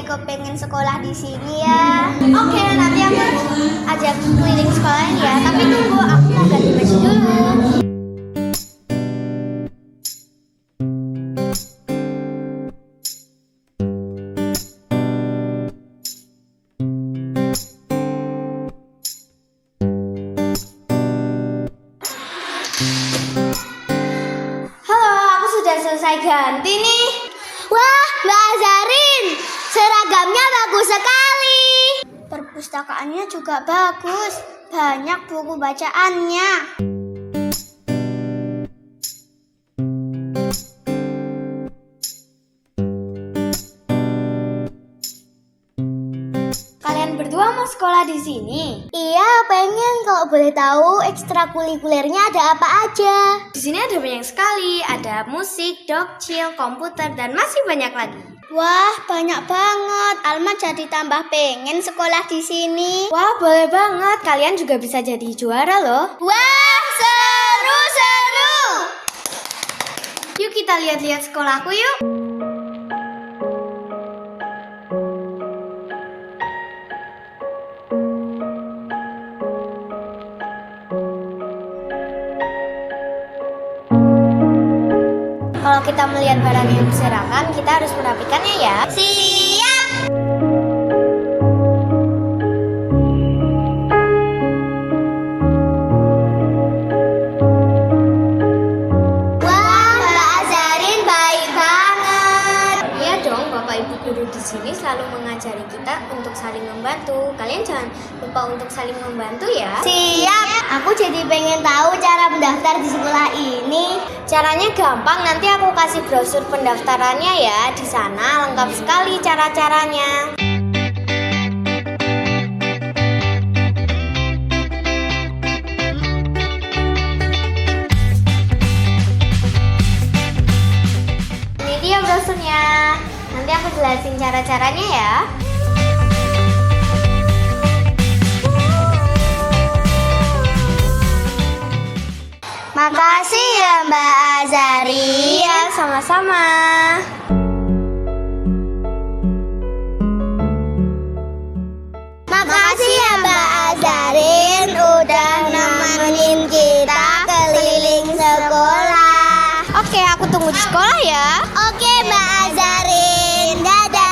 kok pengen sekolah di sini ya. Oke, nanti aku ajak keliling sekolah ya. Tapi tunggu, aku mau ganti baju dulu. Halo, aku sudah selesai ganti nih. Wah, Mbak Azarin, seragamnya bagus sekali. Perpustakaannya juga bagus, banyak buku bacaannya. Kalian berdua mau sekolah di sini? Iya, pengen. Kalau boleh tahu ekstrakurikulernya ada apa aja? Di sini ada banyak sekali. Ada musik, dokcil, komputer, dan masih banyak lagi. Wah, banyak banget. Alma jadi tambah pengen sekolah di sini. Wah, boleh banget. Kalian juga bisa jadi juara loh. Wah, seru-seru. Yuk kita lihat-lihat sekolahku yuk. Kalau kita melihat barang yang berserakan, kita harus merapikannya ya. Siap! Wah, Mbak Azarin baik banget. Iya dong, Bapak Ibu guru di sini selalu mengajari kita untuk saling membantu. Kalian jangan lupa untuk saling membantu ya. Siap! Aku jadi pengen tahu cara mendaftar di sekolah ini. Caranya gampang, nanti aku kasih brosur pendaftarannya ya. Di sana lengkap sekali cara-caranya. Ini dia brosurnya. Nanti aku jelasin cara-caranya ya. Makasih ya Mbak Azari. Iya, sama-sama. Makasih ya Mbak Azarin udah nemenin kita keliling sekolah. Oke, aku tunggu di sekolah ya. Oke Mbak Azarin, dadah.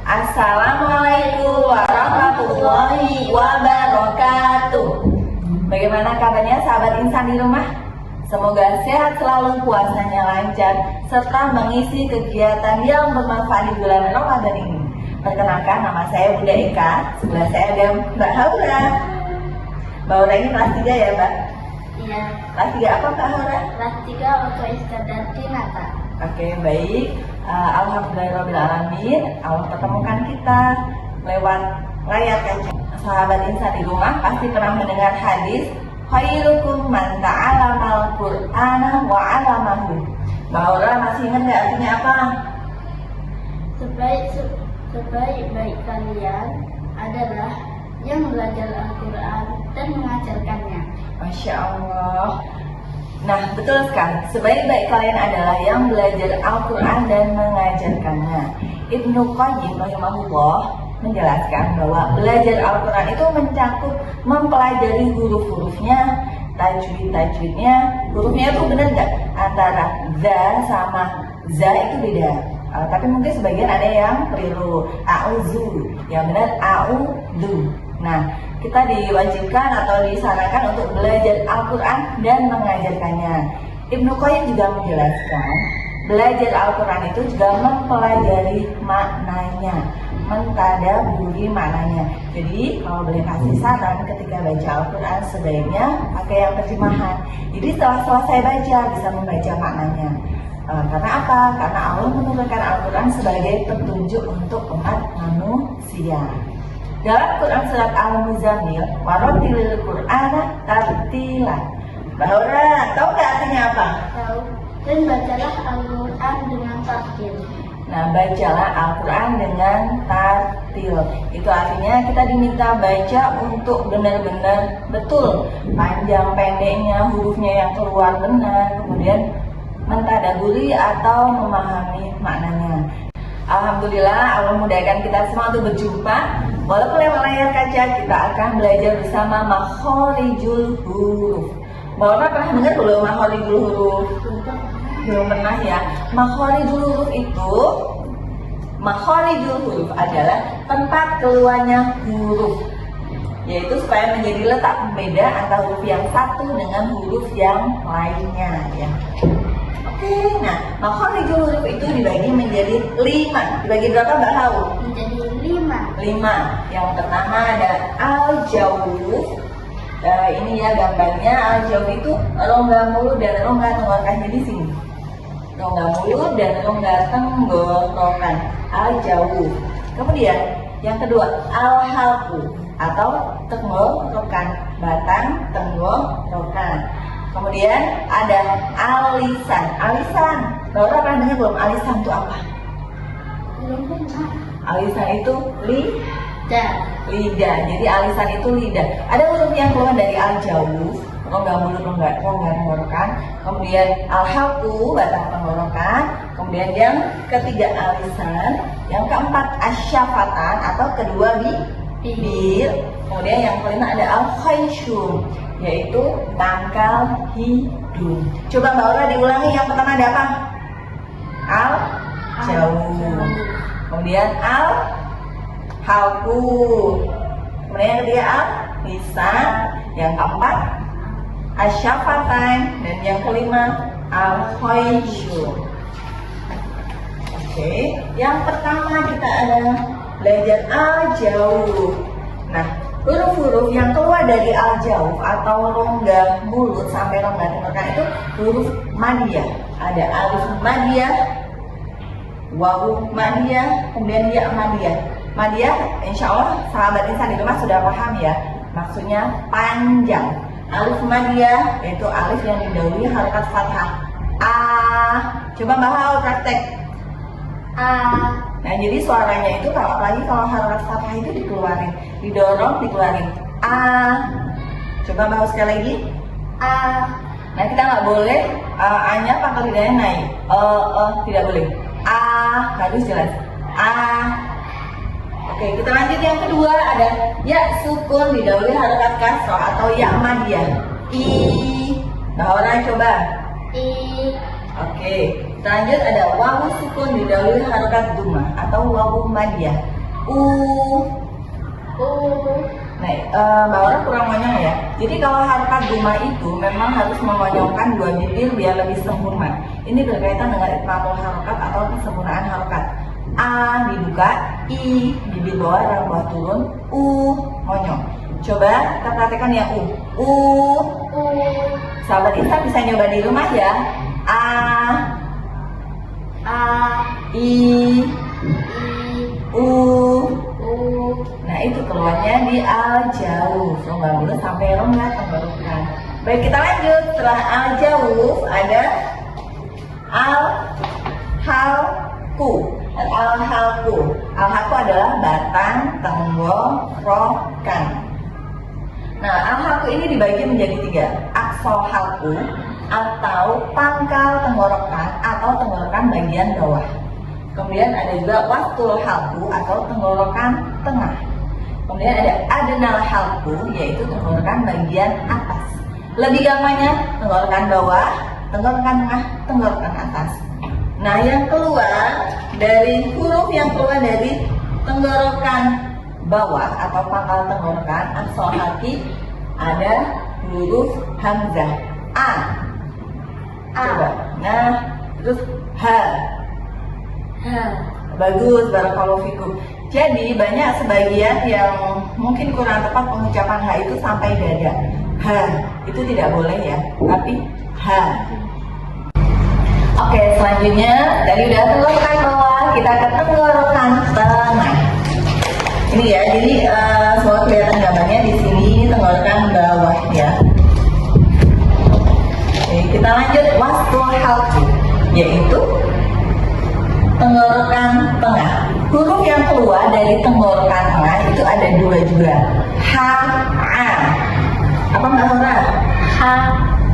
Assalamualaikum warahmatullahi wabarakatuh. Bagaimana kabarnya sahabat insan di rumah? Semoga sehat selalu, puasanya lancar, serta mengisi kegiatan yang bermanfaat di bulan Ramadan ini. Perkenalkan, nama saya Bunda Eka, sebelah saya ada Mbak Haura. Mbak Haura ini kelas 3 ya Mbak? Iya. Kelas 3 apa Mbak Haura? Kelas 3 Auto Iskandar Dinata. Oke, baik. Alhamdulillahirrahmanirrahim. Allah pertemukan kita lewat layar kaca. Sahabat insan di rumah pasti pernah mendengar hadis khairukum man ta'alamal Qur'ana wa 'allamahu. Mbak Aura masih ingat nggak artinya apa? Sebaik-baik kalian adalah yang belajar Al-Quran dan mengajarkannya. Masya Allah. Nah, betul sekali. Sebaik-baik kalian adalah yang belajar Al-Quran dan mengajarkannya. Ibnu Qayyim rahimahullah menjelaskan bahwa belajar Al-Quran itu mencakup mempelajari huruf-hurufnya, tajwid-tajwidnya. Hurufnya itu benar nggak? Antara za sama za itu beda. Tapi mungkin sebagian ada yang keliru. A'udzu, yang benar a'udzu. Nah, kita diwajibkan atau disarankan untuk belajar Al-Quran dan mengajarkannya. Ibnu Qayyim juga menjelaskan, belajar Al-Quran itu juga mempelajari maknanya, mentadabburi maknanya. Jadi kalau boleh kasih saran ketika baca Al-Quran sebaiknya pakai yang terjemahan. Jadi setelah selesai baca bisa membaca maknanya. Karena apa? Karena Allah menurunkan Al-Quran sebagai petunjuk untuk umat manusia. Dalam Quran surat Al-Muzammil, warattilil Qur'ana tartila. Mbak Aura, tahu nggak artinya apa? Tahu. Dan bacalah Al-Quran dengan tartil. Nah, bacalah Al-Quran dengan tartil. Itu artinya kita diminta baca untuk benar-benar betul. Panjang pendeknya, hurufnya yang keluar benar. Kemudian mentadabburi atau memahami maknanya. Alhamdulillah, Allah mudahkan kita semua untuk berjumpa. Walaupun lewat layar kaca, kita akan belajar bersama makhorijul huruf. Mbak Ona pernah dengar belum makhorijul huruf? Belum pernah ya. Makhorijul huruf adalah tempat keluarnya huruf, yaitu supaya menjadi letak pembeda antara huruf yang satu dengan huruf yang lainnya ya. Oke, nah makhorijul huruf itu dibagi menjadi 5. Dibagi berapa Mbak Hau? Menjadi 5. Yang pertama ada al-jawf. Ini ya gambarnya. Al-jawf itu rongga mulut dan rongga tenggorokannya di sini. Rongga mulut dan rongga tenggorokan. Al-jawf. Kemudian yang kedua al-halqu atau tenggorokan, batang tenggorokan. Kemudian ada alisan. Alisan, Laura pernah dengar belum? Alisan itu apa? Belum pernah. Alisan itu Dan lidah. Jadi alisan itu lidah. Ada huruf yang keluar dari al-jawf, rongga mulut, rongga tenggorokan. Kemudian al-halqu, batang tenggorokan. Kemudian yang ketiga alisan. Yang keempat asyafatan atau kedua bibir. Kemudian yang kelima ada al-khayshum, yaitu pangkal hidung. Coba Mbak Aura diulangi. Yang pertama ada apa? Al-jawf. Kemudian al-halqu. Kemudian yang ketiga al-lisan. Yang keempat asyafatan. Dan yang kelima al-khayshum. Oke, yang pertama kita ada belajar al-jawf. Nah, huruf-huruf yang keluar dari al-jawf atau rongga mulut sampai rongga tenggorokan itu huruf madiyah. Ada alif madiyah, wawu madiyah, kemudian ya madiyah. Madiyah, insya Allah sahabat insan di rumah sudah paham ya. Maksudnya panjang. Alif madiyah yaitu alif yang didahului harakat fathah. Coba Mbak Hau praktek. Nah, jadi suaranya itu apalagi kalau harakat fathah itu dikeluarin, didorong, dikeluarin. Coba Mbak Hau sekali lagi. Nah, kita nggak boleh A-nya pangkal lidahnya naik. Tidak boleh. Harus jelas. Oke, kita lanjut yang kedua ada ya sukun didahului harakat kasroh atau ya madiyah. Mbak Aura coba. Oke, kita lanjut ada wawu sukun didahului harakat dhammah atau wawu madiyah. Nah, Mbak Aura kurang monyong ya. Jadi kalau harakat dhammah itu memang harus mengonyongkan dua bibir biar lebih sempurna. Ini berkaitan dengan itmamul harakat atau kesempurnaan harakat. Dibuka, bibir bawah dan bawah turun, monyong. Coba kita perhatikan yang Sahabat insan bisa nyoba di rumah ya. Nah, itu keluarnya di al-jawf, rongga mulut sampai rongga tenggorokan. Baik, kita lanjut. Setelah al-jawf ada al-halqu. Al-halqu adalah batang tenggorokan. Nah, al-halqu ini dibagi menjadi 3. Aqsal halqu atau pangkal tenggorokan atau tenggorokan bagian bawah. Kemudian ada juga wastul halqu atau tenggorokan tengah. Kemudian ada adnal halqu yaitu tenggorokan bagian atas. Lebih gampangnya tenggorokan bawah, tenggorokan tengah, tenggorokan atas. Nah, yang keluar dari huruf yang keluar dari tenggorokan bawah atau pangkal tenggorokan aksol haki ada huruf hamzah a. Coba. Nah, terus h. Bagus, barakallahu fikum. Jadi banyak sebagian yang mungkin kurang tepat pengucapan h itu sampai dada. H itu tidak boleh ya, tapi h. Oke, selanjutnya tadi udah tenggorokan bawah, kita ke tenggorokan tengah. Ini ya, jadi semua kelihatan gambarnya di sini tenggorokan bawah ya. Oke, kita lanjut wastul halqi, yaitu tenggorokan tengah. Huruf yang keluar dari tenggorokan tengah itu ada dua juga. H, A. Apa Mbak Hora? H,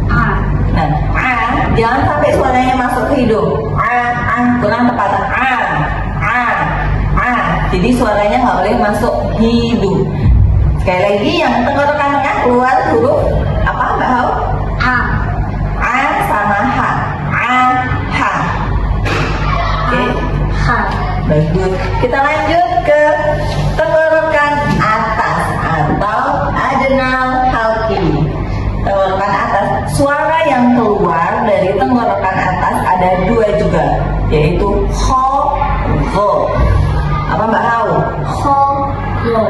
A. Nah, A, jangan sampai suaranya masuk ke hidung. A, kurang tepat. A. Jadi suaranya nggak boleh masuk hidung. Sekali lagi, yang tenggorokan tengah keluar huruf apa Mbak Hau? A. A sama H. H. Oke. H. Bagus. Kita lanjut ke tenggorokan atas atau adnal halqi. Tenggorokan atas, suara yang keluar dari tenggorokan atas ada dua juga, yaitu kho, go. Apa Mbak Hau? Kho, go.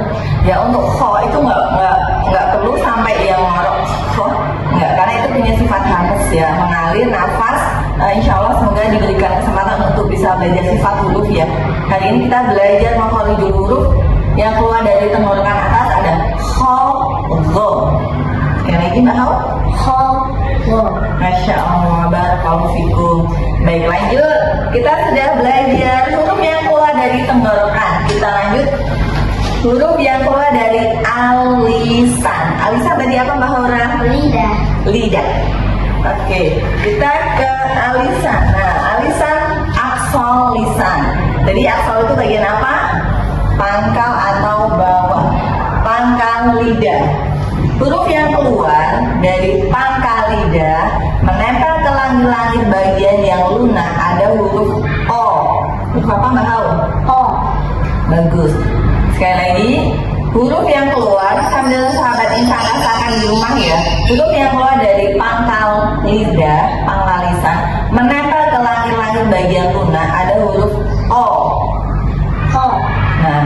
Ya, untuk kho itu nggak perlu sampai yang ngorok kho, nggak, karena itu punya sifat hamas ya, mengalir nafas. Insya Allah semoga diberikan kesempatan untuk bisa belajar sifat huruf ya. Kali ini kita belajar makhorijul huruf yang keluar dari tenggorokan atas ada kho, go. Sekali lagi Mbak Hau? Kho, go. Masya Allah, barakallahu fikum. Baik, lanjut. Kita sudah belajar huruf yang keluar dari tenggorokan. Kita lanjut huruf yang keluar dari alisan. Alisan tadi apa Mbak Hora? Lidah. Lidah. Oke, kita ke alisan. Nah, alisan aksol lisan. Jadi aksol itu bagian apa? Pangkal atau bawah. Pangkal lidah. Huruf yang keluar dari pangkal lidah menempel ke langit-langit bagian yang lunak ada huruf O. Huruf apa Mbak Hau? O. Bagus. Sekali lagi, huruf yang keluar sambil sahabat insan rasakan di rumah ya. Huruf yang keluar dari pangkal lidah, pangkal lisan menempel ke langit-langit bagian lunak ada huruf O. O. Nah,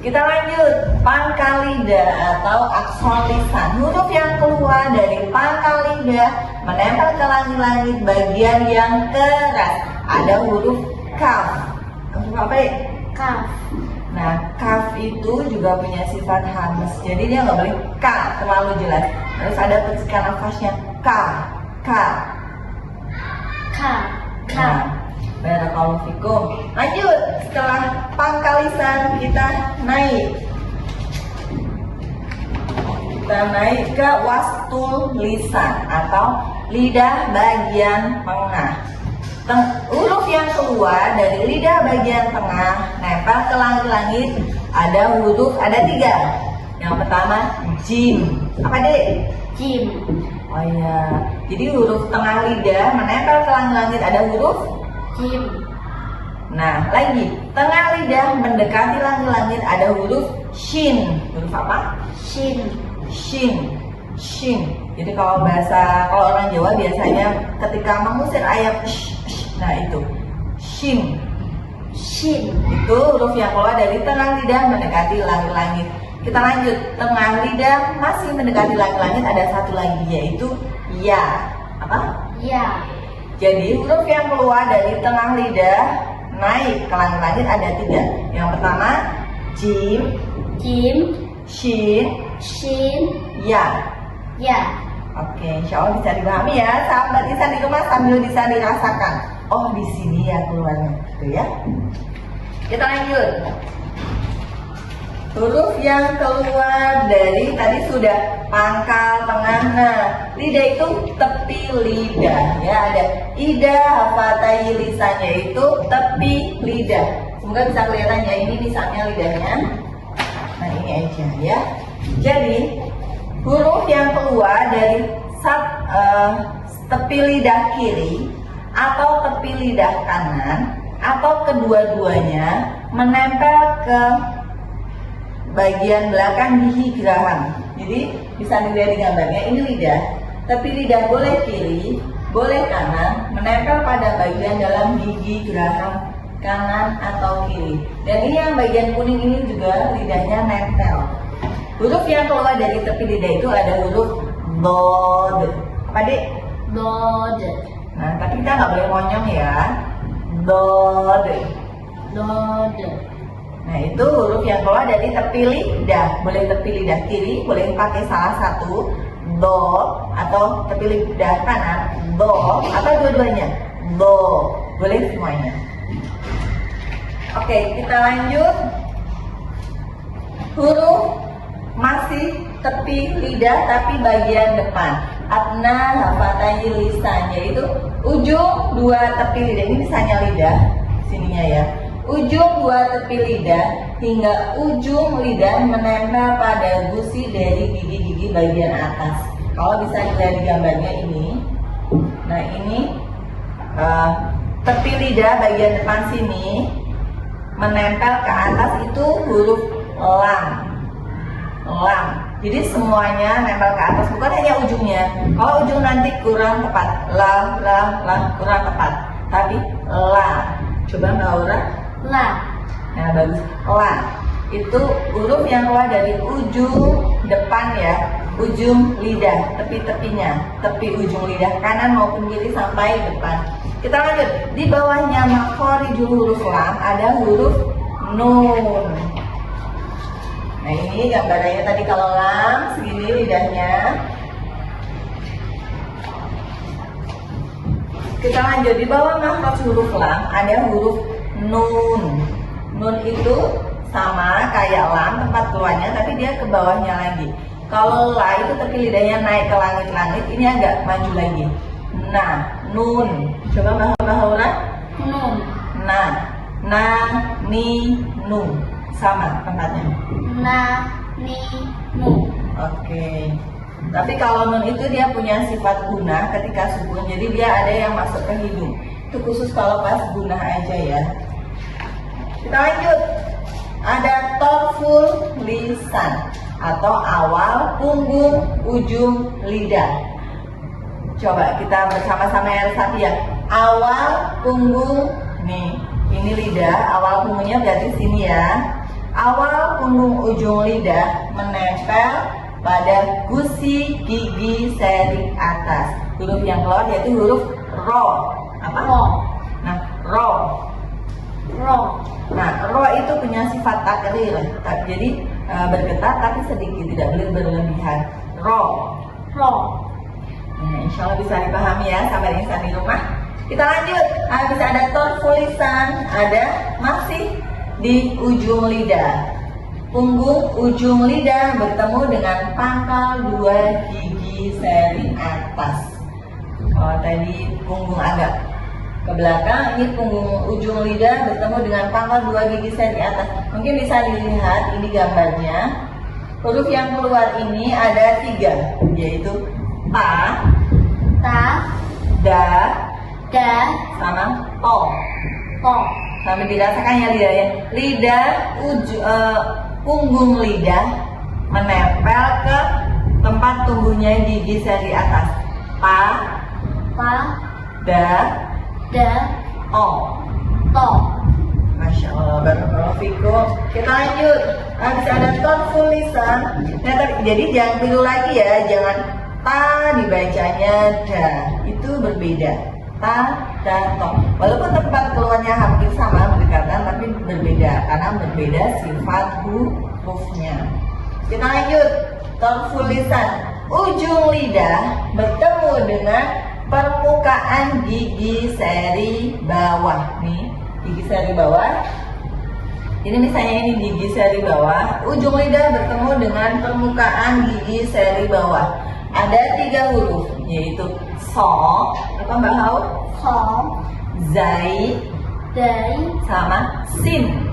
kita lanjut pangkal lidah atau aksol lisan. Huruf yang keluar dari pangkal lidah menempel ke langit-langit bagian yang keras ada huruf kaf. Huruf apa ya? Kaf. Nah, kaf itu juga punya sifat hamas. Jadi dia nggak boleh k terlalu jelas. Harus ada petikan nafasnya k. Nah, barakallahu fikum. Lanjut, setelah pangkal lisan kita naik. Kita naik ke wastul lisan atau lidah bagian tengah. Huruf yang keluar dari lidah bagian tengah nempel ke langit-langit ada huruf, ada tiga. Yang pertama jim. Apa dek? Jim. Oh ya, jadi huruf tengah lidah menempel ke langit-langit ada huruf Jim. Nah, lagi tengah lidah mendekati langit-langit ada huruf shin. Huruf apa? Shin. Jadi kalau orang Jawa biasanya ketika mengusir ayam, nah itu shin. Itu huruf yang keluar dari tengah lidah mendekati langit-langit. Kita lanjut, tengah lidah masih mendekati langit-langit ada satu lagi yaitu ya. Apa? Ya. Jadi huruf yang keluar dari tengah lidah naik ke langit-langit ada tiga. Yang pertama jim, shin, ya. Oke, insya Allah bisa dipahami ya, sahabat Insan di rumah sambil bisa dirasakan. Oh, di sini ya keluarnya, gitu ya. Kita lanjut. Huruf yang keluar dari tadi sudah pangkal tengah. Nah, lidah itu tepi lidah ya, ada ida hafatai lisannya itu tepi lidah. Semoga bisa kelihatan ya, ini misalnya lidahnya. Nah, ini aja ya. Jadi huruf yang keluar dari tepi lidah kiri atau tepi lidah kanan atau kedua-duanya menempel ke bagian belakang gigi geraham. Jadi bisa dilihat di gambarnya, ini lidah, tapi lidah boleh kiri, boleh kanan, menempel pada bagian dalam gigi geraham kanan atau kiri. Dan ini yang bagian kuning ini juga lidahnya nempel. Huruf yang keluar dari tepi lidah itu ada huruf dod. Apa Dek? Dod. Nah, tapi kita nggak boleh monyong ya. Dod. Dod. Nah, itu huruf yang keluar dari tepi lidah. Boleh tepi lidah kiri, boleh pakai salah satu do, atau tepi lidah kanan do, atau dua-duanya do. Boleh semuanya. Oke, kita lanjut. Huruf masih tepi lidah tapi bagian depan. Adna hafatai lisan, yaitu ujung dua tepi lidah. Ini misalnya lidah, sininya ya. Ujung dua tepi lidah hingga ujung lidah menempel pada gusi dari gigi-gigi bagian atas. Kalau bisa dilihat di gambarnya ini. Nah, ini tepi lidah bagian depan sini menempel ke atas, itu huruf lam. Lam. Jadi semuanya nempel ke atas, bukan hanya ujungnya. Kalau ujung nanti kurang tepat, la kurang tepat. Tapi la. Coba Mbak Aura. La. Nah, bagus. La. Itu huruf yang keluar dari ujung depan ya, ujung lidah, tepi-tepinya, tepi ujung lidah kanan maupun kiri sampai depan. Kita lanjut. Di bawahnya makhorijul huruf lam ada huruf nun. Nah, ini gambarannya tadi kalau lam segini lidahnya. Kita lanjut. Di bawah makhraj huruf lam ada huruf nun. Nun itu sama kayak lam tempat keluarnya, tapi dia ke bawahnya lagi. Kalau la itu tepi lidahnya naik ke langit-langit, ini agak maju lagi. Nah, nun. Coba Mbak Aura. Nun. Nah, ni, nu. Sama tempatnya. Na, ni, nu. Oke. Tapi kalau nun itu dia punya sifat gunah ketika sukun, jadi dia ada yang masuk ke hidung. Itu khusus kalau pas gunah aja ya. Kita lanjut. Ada torful lisan atau awal punggung ujung lidah. Coba kita bersama-sama ya, Satia. Awal punggung nih, ini lidah, awal punggungnya berarti sini ya. Awal punggung ujung lidah menempel pada gusi gigi seri atas. Huruf yang keluar yaitu huruf ro. Apa? Ro. Nah, ro. Ro. Nah, ro itu punya sifat takrir, jadi bergetar tapi sedikit, tidak boleh berlebihan. Ro. Ro. Nah, insya Allah bisa dipahami ya, sahabat insan di rumah. Kita lanjut. Bisa ada torful lisan, ada masih di ujung lidah. Punggung ujung lidah bertemu dengan pangkal dua gigi seri atas. Kalau tadi punggung agak ke belakang, ini punggung ujung lidah bertemu dengan pangkal dua gigi seri atas. Mungkin bisa dilihat ini gambarnya. Huruf yang keluar ini ada 3, yaitu ta, da, sama to. Sampai dirasakan ya lidahnya. Lidah punggung lidah menempel ke tempat tumbuhnya gigi seri atas. Pa, da, to. Masya Allah, barakallahu fikum. Kita lanjut. Bisa ada torful lisan. Nah, jadi jangan keliru lagi ya, jangan ta dibacanya da. Itu berbeda. Ta, da, to. Walaupun tempat keluarnya hampir sama, berdekatan, tapi berbeda karena berbeda sifat hurufnya. Kita lanjut. Torful lisan. Ujung lidah bertemu dengan permukaan gigi seri bawah. Nih, gigi seri bawah. Ini misalnya ini gigi seri bawah. Ujung lidah bertemu dengan permukaan gigi seri bawah. Ada 3 huruf, yaitu so, apa Mbak Hau? So, Zai, sama sin.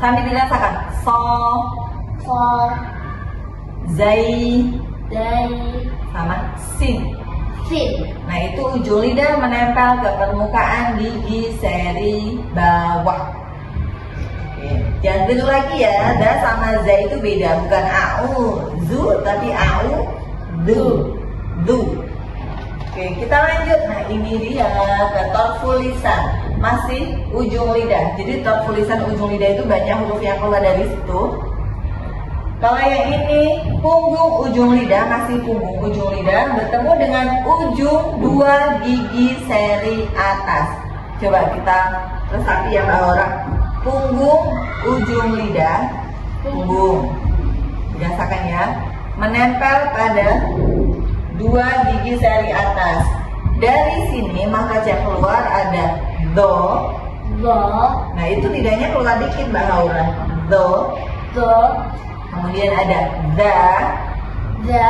Sambil dirasakan. So, zai, sama sin. Fin. Nah, itu ujung lidah menempel ke permukaan gigi seri bawah. Oke, jangan tiru lagi ya, da sama za itu beda, bukan au zu tapi au du. Oke, kita lanjut. Nah, ini dia ke torful lisan, masih ujung lidah. Jadi torful lisan ujung lidah itu banyak huruf yang keluar dari situ. Kalau yang ini punggung ujung lidah, masih punggung ujung lidah bertemu dengan ujung dua gigi seri atas. Coba kita resapi ya Mbak Laura. Punggung ujung lidah, punggung, birasakan ya, menempel pada dua gigi seri atas. Dari sini makhraj yang keluar ada do. Nah, itu lidahnya keluar dikit Mbak Laura. Do. Kemudian ada da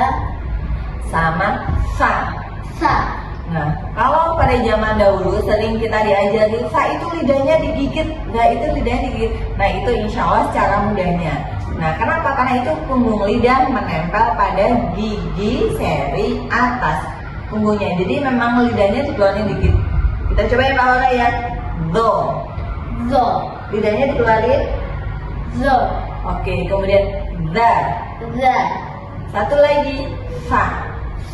sama sa. Nah, kalau pada zaman dahulu sering kita diajari sa itu lidahnya digigit, da itu lidahnya digigit. Nah, itu insya Allah cara mudahnya. Nah, kenapa? Karena itu punggung lidah menempel pada gigi seri atas punggungnya. Jadi memang lidahnya dikeluarin dikit. Kita coba ya Pak Laura ya. Do. Lidahnya dikeluarin. Oke, kemudian da. Satu lagi fa.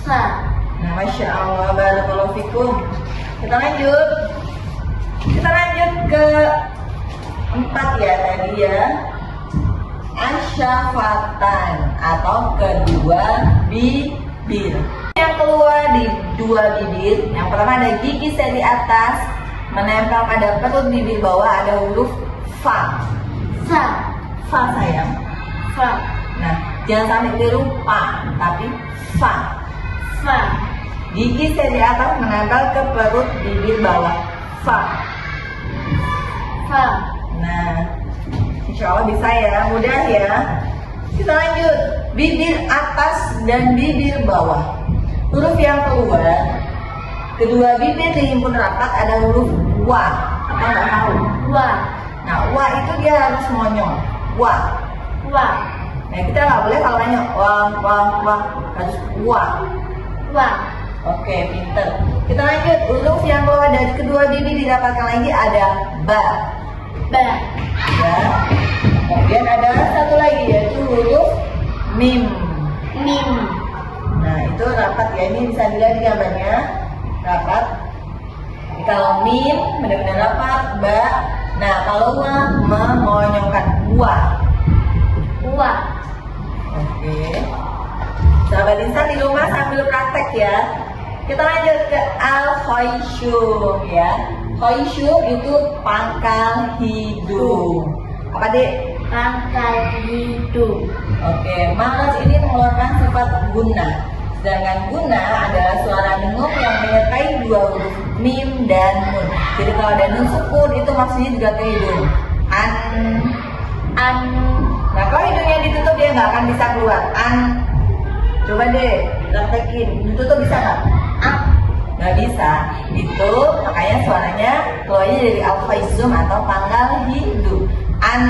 Nah, Masya Allah, barakallahu fikum. Kita lanjut ke 4 ya tadi ya. Asyafatan atau kedua bibir. Yang keluar di dua bibir, yang pertama ada gigi seri atas menempel pada perut bibir bawah, ada huruf fa. Fa sayang. Nah, jangan sampai tiru pa, tapi fa. Gigi seri atas menempel ke perut bibir bawah, fa. Nah, insya Allah bisa ya, mudah ya. Kita lanjut, bibir atas dan bibir bawah. Huruf yang keluar, kedua bibir dihimpun rapat, ada huruf wa atau nggak tahu? Nah, wa itu dia harus monyong. Wa. Nah, kita nggak boleh kalau nanya wa, harus wa. Oke, pinter. Kita lanjut, huruf yang keluar dari kedua bibir didapatkan lagi ada ba. Kemudian ada satu lagi yaitu huruf mim. Nah, itu rapat ya, ini bisa dilihat di gambarnya, rapat. Kalau mim benar-benar rapat, ba. Nah, kalau wa mengonyongkan wa. Oke. Sahabat insan di rumah sambil praktek ya. Kita lanjut ke al-khayshum ya. Khayshum itu pangkal hidung. Apa Dek? Pangkal hidung. Oke, makhraj ini mengeluarkan sifat guna. Sedangkan guna adalah suara dengung yang menyertai dua huruf mim dan nun. Jadi kalau ada nun sukun itu maksudnya juga ke hidung. An. Nah, kalau hidungnya ditutup dia nggak akan bisa keluar. An. Coba deh, praktekin. Ditutup bisa nggak? Nggak bisa. Itu makanya suaranya keluarnya dari al-khayshum atau pangkal hidung. An.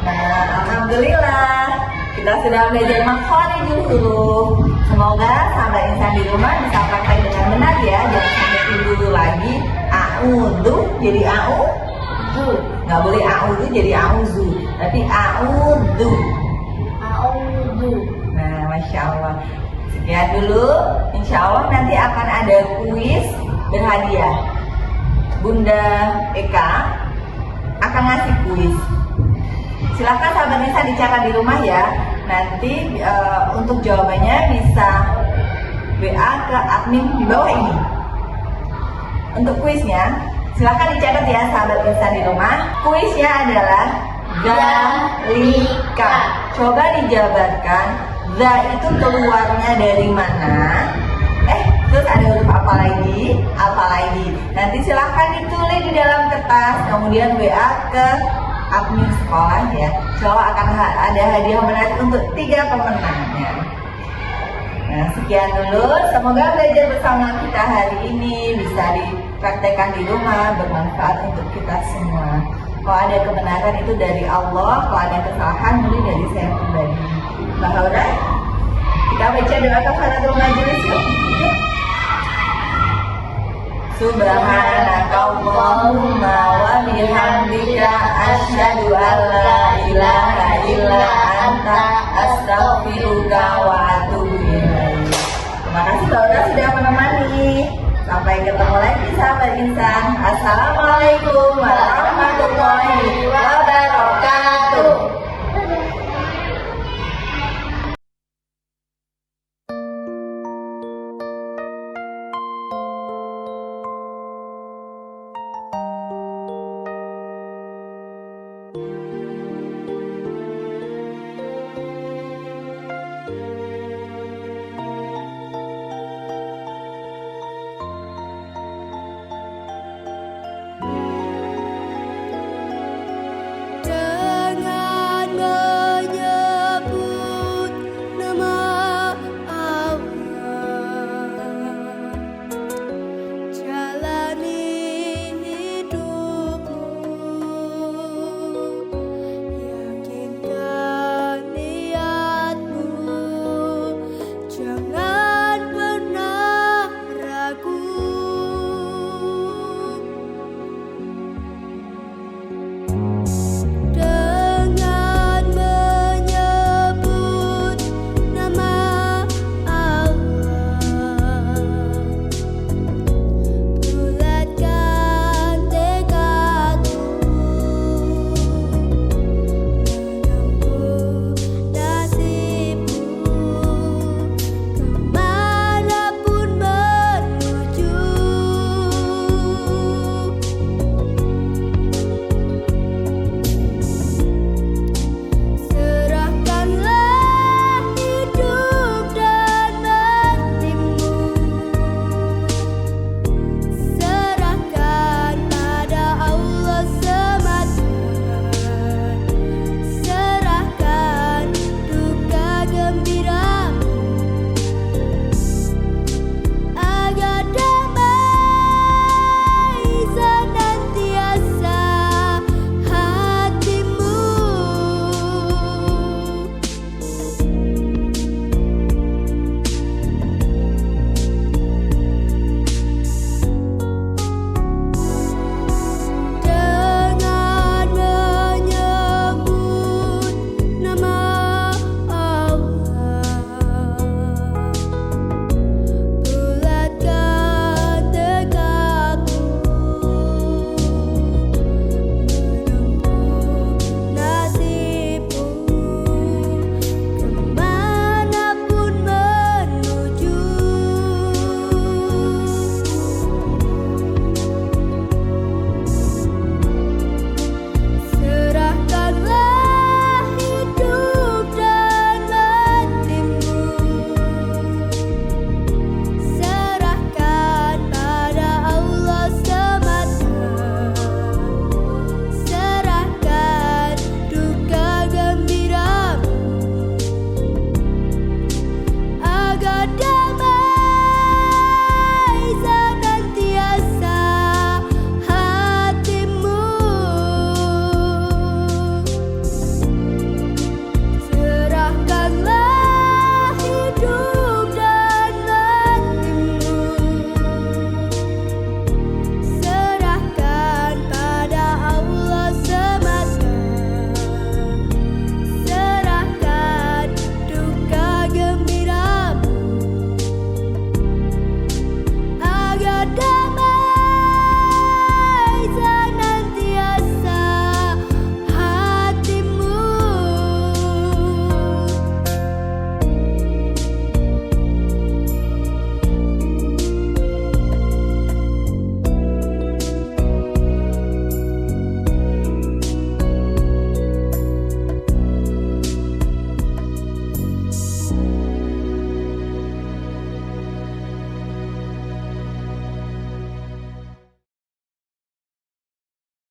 Nah, alhamdulillah kita sudah belajar makhorijul huruf. Semoga sahabat insan di rumah bisa praktek dengan benar ya. Jangan sampai tidur lagi. A'udhu jadi a'udhu. Nggak boleh a'udhu jadi a'udhu, tapi a'udhu. Nah, Masya Allah. Sekian dulu. Insya Allah nanti akan ada kuis berhadiah. Bunda Eka akan ngasih kuis. Silahkan sahabat Nisa dicatat di rumah ya. Nanti untuk jawabannya bisa WA ke admin di bawah ini. Untuk kuisnya, silahkan dicatat ya sahabat Nisa di rumah. Kuisnya adalah zalika. Coba dijabarkan, za itu keluarnya dari mana? Terus ada huruf apa lagi? Nanti silahkan ditulis di dalam kertas, kemudian WA ke admin sekolah ya. Insya akan ada hadiah menarik untuk 3 pemenangnya. Nah, sekian dulu. Semoga belajar bersama kita hari ini bisa dipraktekkan di rumah, bermanfaat untuk kita semua. Kalau ada kebenaran itu dari Allah, kalau ada kesalahan mungkin dari saya pribadi. Mbak Haura, kita baca doa kafaratul majelis yuk. Subhanakallahumma wa bihamdika asyhadu an la ilaha illa anta astaghfiruka wa atubu ilaik. Terima kasih Mbak Haura sudah menemani. Sampai ketemu lagi sahabat insan. Assalamualaikum warahmatullahi wabarakatuh.